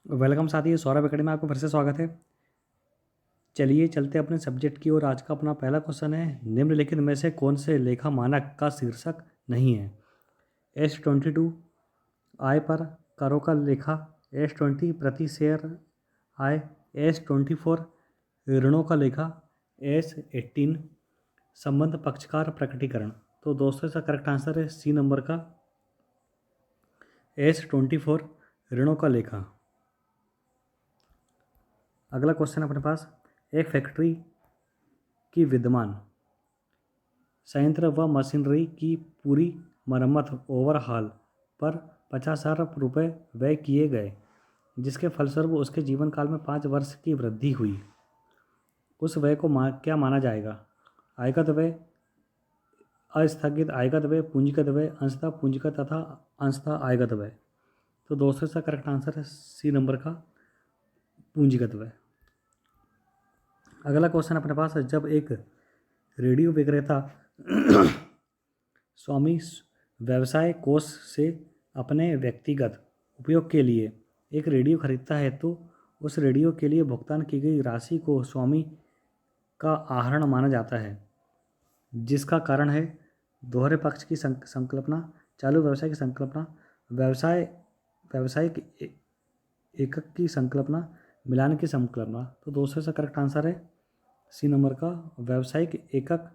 Welcome साथी, Saurabh academy में आपको फिर से स्वागत है। चलिए चलते अपने सब्जेक्ट की ओर। आज का अपना पहला क्वेश्चन है, निम्नलिखित में से कौन से लेखा मानक का शीर्षक नहीं है? S22 आय पर करों का लेखा, S20 प्रति शेयर आय, S24 ऋणों का लेखा, S18 संबंध पक्षकार प्रकटीकरण। तो दोस्तों इसका करेक्ट आंसर है सी नंबर का S24 ऋणों का लेखा। अगला क्वेश्चन अपने पास, एक फैक्ट्री की विद्यमान संयंत्र व मशीनरी की पूरी मरम्मत ओवरहाल पर 50,000 रुपये व्यय किए गए, जिसके फलस्वरूप उसके जीवन काल में 5 वर्ष की वृद्धि हुई। उस व्यय को क्या माना जाएगा? आयगत व्यय, अस्थगित आयगत व्यय, पूंजीगत व्यय, अंशतः पूंजीगत तथा अंशतः आयगत व्यय। तो दोस्तों इसका करेक्ट आंसर है सी नंबर का पूंजीगत व्यय। अगला क्वेश्चन अपने पास है, जब एक रेडियो विक्रेता स्वामी व्यवसाय कोष से अपने व्यक्तिगत उपयोग के लिए एक रेडियो खरीदता है तो उस रेडियो के लिए भुगतान की गई राशि को स्वामी का आहरण माना जाता है, जिसका कारण है दोहरे पक्ष की संकल्पना, चालू व्यवसाय की संकल्पना, व्यावसायिक एकक की संकल्पना, मिलान की संकल्पना। तो दोस्तों इसका करेक्ट आंसर है सी नंबर का व्यावसायिक एकक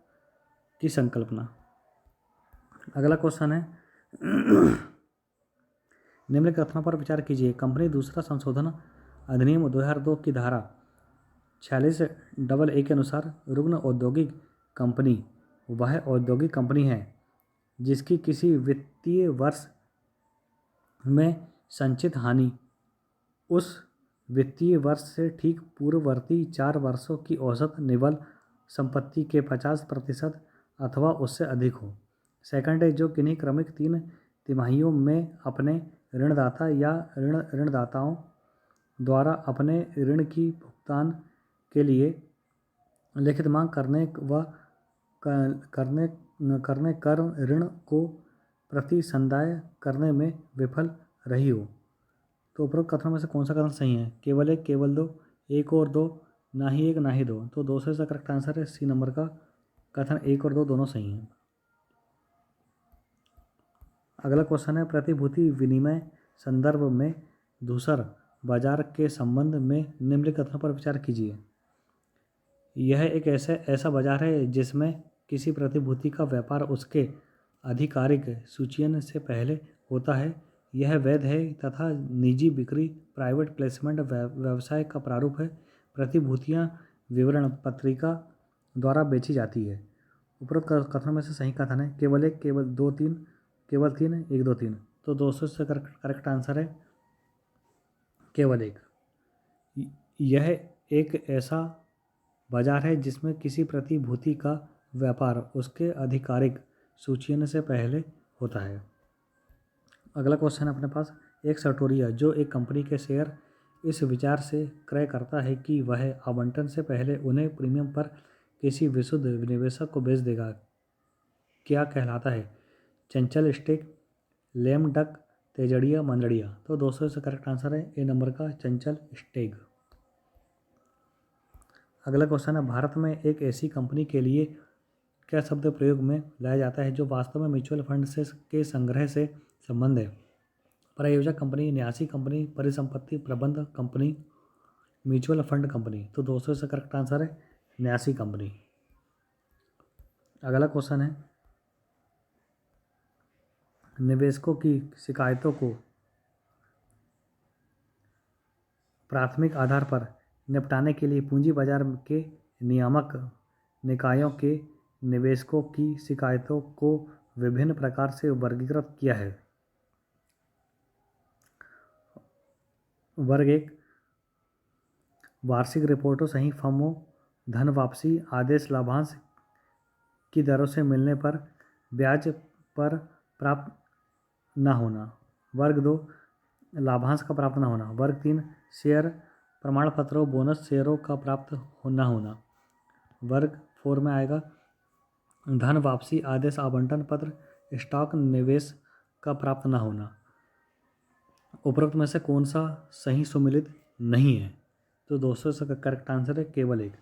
की संकल्पना। अगला क्वेश्चन है, निम्नलिखित कथनों पर विचार कीजिए। कंपनी दूसरा संशोधन अधिनियम 2002 की धारा 46AA के अनुसार रुग्ण औद्योगिक कंपनी वह औद्योगिक कंपनी है जिसकी किसी वित्तीय वर्ष में संचित हानि उस वित्तीय वर्ष से ठीक पूर्ववर्ती 4 वर्षों की औसत निवल संपत्ति के 50% अथवा उससे अधिक हो। सेकंड है, जो किन्हीं क्रमिक 3 तिमाहियों में अपने ऋणदाता या ऋणदाताओं द्वारा अपने ऋण की भुगतान के लिए लिखित मांग करने कर ऋण को प्रतिसंदाय करने में विफल रही हो। तो उपरोक्त कथनों में से कौन सा कथन सही है? केवल एक, केवल दो, एक और दो, ना ही एक ना ही दो। तो दोस्तों इसका करेक्ट आंसर है सी नंबर का कथन एक और दो दोनों सही हैं। अगला क्वेश्चन है, प्रतिभूति विनिमय संदर्भ में धूसर बाजार के संबंध में निम्नलिखित कथनों पर विचार कीजिए। यह एक ऐसा बाजार है जिसमें किसी प्रतिभूति का व्यापार उसके आधिकारिक सूचीयन से पहले होता है। यह वैध है तथा निजी बिक्री प्राइवेट प्लेसमेंट व्यवसाय का प्रारूप है। प्रतिभूतियां विवरण पत्रिका द्वारा बेची जाती है। उपरोक्त कथनों में से सही कथन है केवल एक, केवल दो, तीन, केवल तीन, एक, दो, तीन। तो दोस्तों से करेक्ट आंसर है केवल एक। यह एक ऐसा बाजार है जिसमें किसी प्रतिभूति का व्यापार उसके आधिकारिक सूचीयन से पहले होता है। अगला क्वेश्चन अपने पास, एक सटोरिया जो एक कंपनी के शेयर इस विचार से क्रय करता है कि वह आवंटन से पहले उन्हें प्रीमियम पर किसी विशुद्ध निवेशक को बेच देगा, क्या कहलाता है? चंचल स्टेक, लेम डक, तेजड़िया, मंदड़िया। तो दोस्तों इसका करेक्ट आंसर है ए नंबर का चंचल स्टेक। अगला क्वेश्चन है, भारत में एक ऐसी कंपनी के लिए क्या शब्द प्रयोग में लाया जाता है जो वास्तव में म्यूचुअल फंड से के संग्रह से संबंध है? प्रायोजक कंपनी, न्यासी कंपनी, परिसंपत्ति प्रबंध कंपनी, म्यूचुअल फंड कंपनी। तो दोस्तों इसका करेक्ट आंसर है न्यासी कंपनी। अगला क्वेश्चन है, निवेशकों की शिकायतों को प्राथमिक आधार पर निपटाने के लिए पूंजी बाजार के नियामक निकायों के निवेशकों की शिकायतों को विभिन्न प्रकार से वर्गीकृत किया है। वर्ग एक, वार्षिक रिपोर्टों, सही फर्मों, धन वापसी, आदेश लाभांश की दरों से मिलने पर ब्याज पर प्राप्त न होना। वर्ग दो, लाभांश का प्राप्त न होना। वर्ग तीन, शेयर प्रमाण पत्रों, बोनस शेयरों का प्राप्त न होना। वर्ग फोर में आएगा धन वापसी, आदेश, आवंटन पत्र, स्टॉक निवेश का प्राप्त न होना। उपरोक्त में से कौन सा सही सुमेलित नहीं है? तो दोस्तों इसका करेक्ट आंसर है केवल एक।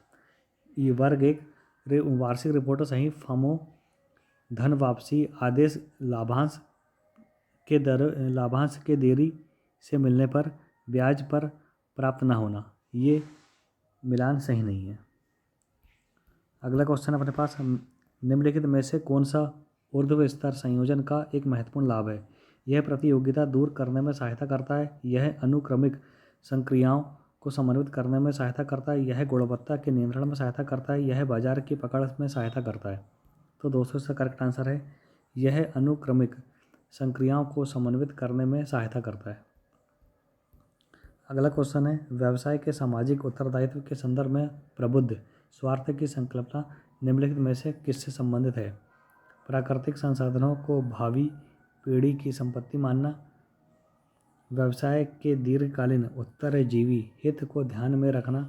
ये वर्ग एक वार्षिक रिपोर्ट सही फर्मों धन वापसी आदेश लाभांश के देरी से मिलने पर ब्याज पर प्राप्त न होना, ये मिलान सही नहीं है। अगला क्वेश्चन अपने पास, निम्नलिखित में से कौन सा ऊर्ध्व स्तर संयोजन का एक महत्वपूर्ण लाभ है? यह प्रतियोगिता दूर करने में सहायता करता है, यह अनुक्रमिक संक्रियाओं को समन्वित करने में सहायता करता है, यह गुणवत्ता के नियंत्रण में सहायता करता है, यह बाजार की पकड़ में सहायता करता है। तो दोस्तों इसका करेक्ट आंसर है यह अनुक्रमिक संक्रियाओं को समन्वित करने में सहायता करता है। अगला क्वेश्चन है, व्यवसाय के सामाजिक उत्तरदायित्व के संदर्भ में प्रबुद्ध स्वार्थ की संकल्पना निम्नलिखित में से किससे संबंधित है? प्राकृतिक संसाधनों को भावी पीढ़ी की संपत्ति मानना, व्यवसाय के दीर्घकालीन उत्तरजीवी हित को ध्यान में रखना,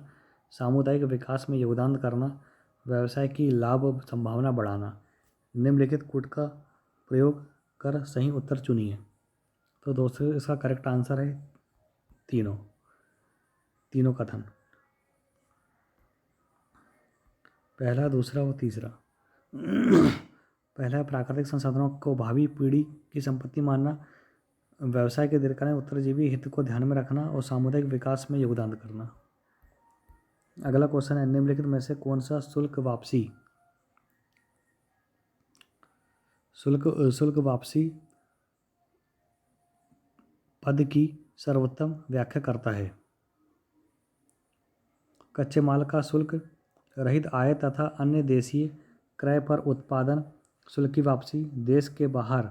सामुदायिक विकास में योगदान करना, व्यवसाय की लाभ संभावना बढ़ाना। निम्नलिखित कूट का प्रयोग कर सही उत्तर चुनिए। तो दोस्तों इसका करेक्ट आंसर है तीनों कथन, पहला, दूसरा और तीसरा। पहला, प्राकृतिक संसाधनों को भावी पीढ़ी की संपत्ति मानना, व्यवसाय के दीर्घकालीन उत्तरजीवी हित को ध्यान में रखना और सामुदायिक विकास में योगदान करना। अगला क्वेश्चन है, निम्नलिखित में से कौन सा शुल्क वापसी पद की सर्वोत्तम व्याख्या करता है? कच्चे माल का शुल्क रहित आय तथा अन्य देशीय क्रय पर उत्पादन शुल्क की वापसी, देश के बाहर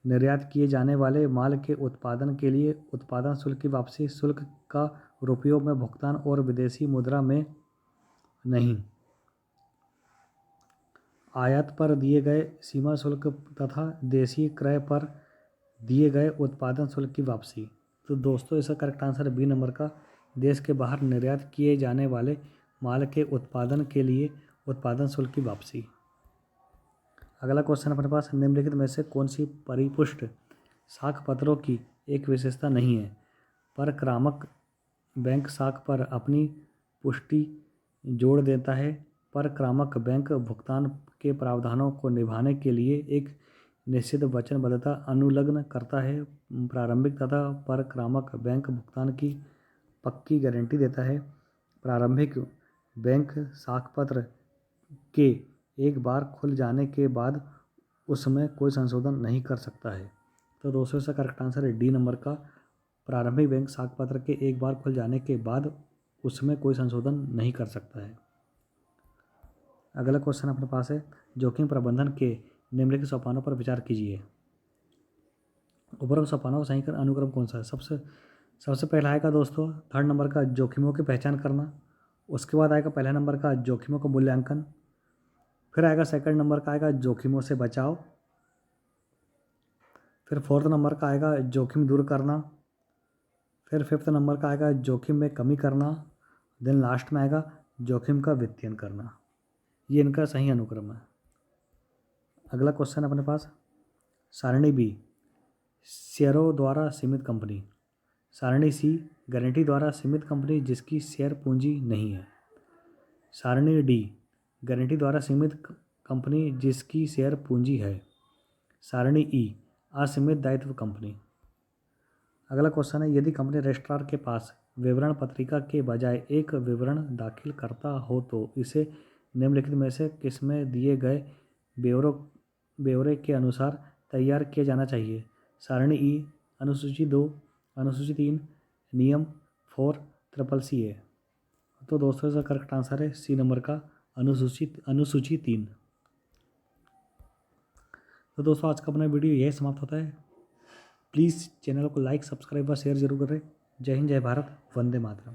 निर्यात किए जाने वाले माल के उत्पादन के लिए उत्पादन शुल्क की वापसी, शुल्क का रुपयों में भुगतान और विदेशी मुद्रा में नहीं, आयात पर दिए गए सीमा शुल्क तथा देशीय क्रय पर दिए गए उत्पादन शुल्क की वापसी। तो दोस्तों इसका करेक्ट आंसर बी नंबर का, देश के बाहर निर्यात किए जाने वाले माल के उत्पादन के लिए उत्पादन शुल्क की वापसी। अगला क्वेश्चन अपने पास, निम्नलिखित में से कौन सी परिपुष्ट साख पत्रों की एक विशेषता नहीं है? परक्रामक बैंक साख पर अपनी पुष्टि जोड़ देता है। परक्रामक बैंक भुगतान के प्रावधानों को निभाने के लिए एक निश्चित वचनबद्धता अनुलग्न करता है। प्रारंभिक तथा परक्रामक बैंक भुगतान की पक्की गारंटी देता है। प्रारंभिक बैंक साखपत्र के एक बार खुल जाने के बाद उसमें कोई संशोधन नहीं कर सकता है। तो दोस्तों इसका करेक्ट आंसर है डी नंबर का, प्रारंभिक बैंक साखपत्र के एक बार खुल जाने के बाद उसमें कोई संशोधन नहीं कर सकता है। अगला क्वेश्चन अपने पास है, जोखिम प्रबंधन के निम्नलिखित सोपानों पर विचार कीजिए। उपरोक्त सोपानों का सही अनुक्रम कौन सा है? सबसे पहला आएगा दोस्तों थर्ड नंबर का जोखिमों की पहचान करना, उसके बाद आएगा पहला नंबर का जोखिमों का मूल्यांकन, फिर आएगा सेकंड नंबर का आएगा जोखिमों से बचाव, फिर फोर्थ नंबर का आएगा जोखिम दूर करना, फिर फिफ्थ नंबर का आएगा जोखिम में कमी करना, देन लास्ट में आएगा जोखिम का वित्तीयन करना। ये इनका सही अनुक्रम है। अगला क्वेश्चन अपने पास, सारणी बी शेयरों द्वारा सीमित कंपनी, सारणी सी गारंटी द्वारा सीमित कंपनी जिसकी शेयर पूंजी नहीं है, सारणी डी गारंटी द्वारा सीमित कंपनी जिसकी शेयर पूंजी है, सारणी ई असीमित दायित्व कंपनी। अगला क्वेश्चन है, यदि कंपनी रजिस्ट्रार के पास विवरण पत्रिका के बजाय एक विवरण दाखिल करता हो तो इसे निम्नलिखित में से किसमें दिए गए ब्यौरे के अनुसार तैयार किया जाना चाहिए? सारणी ई अनुसूची 2, अनुसूची 3, नियम 4 CCC है। तो दोस्तों इसका करेक्ट आंसर है सी नंबर का अनुसूची 3। तो दोस्तों आज का अपना वीडियो यही समाप्त होता है। प्लीज़ चैनल को लाइक, सब्सक्राइब व शेयर जरूर करें। जय हिंद, जय भारत, वंदे मातरम।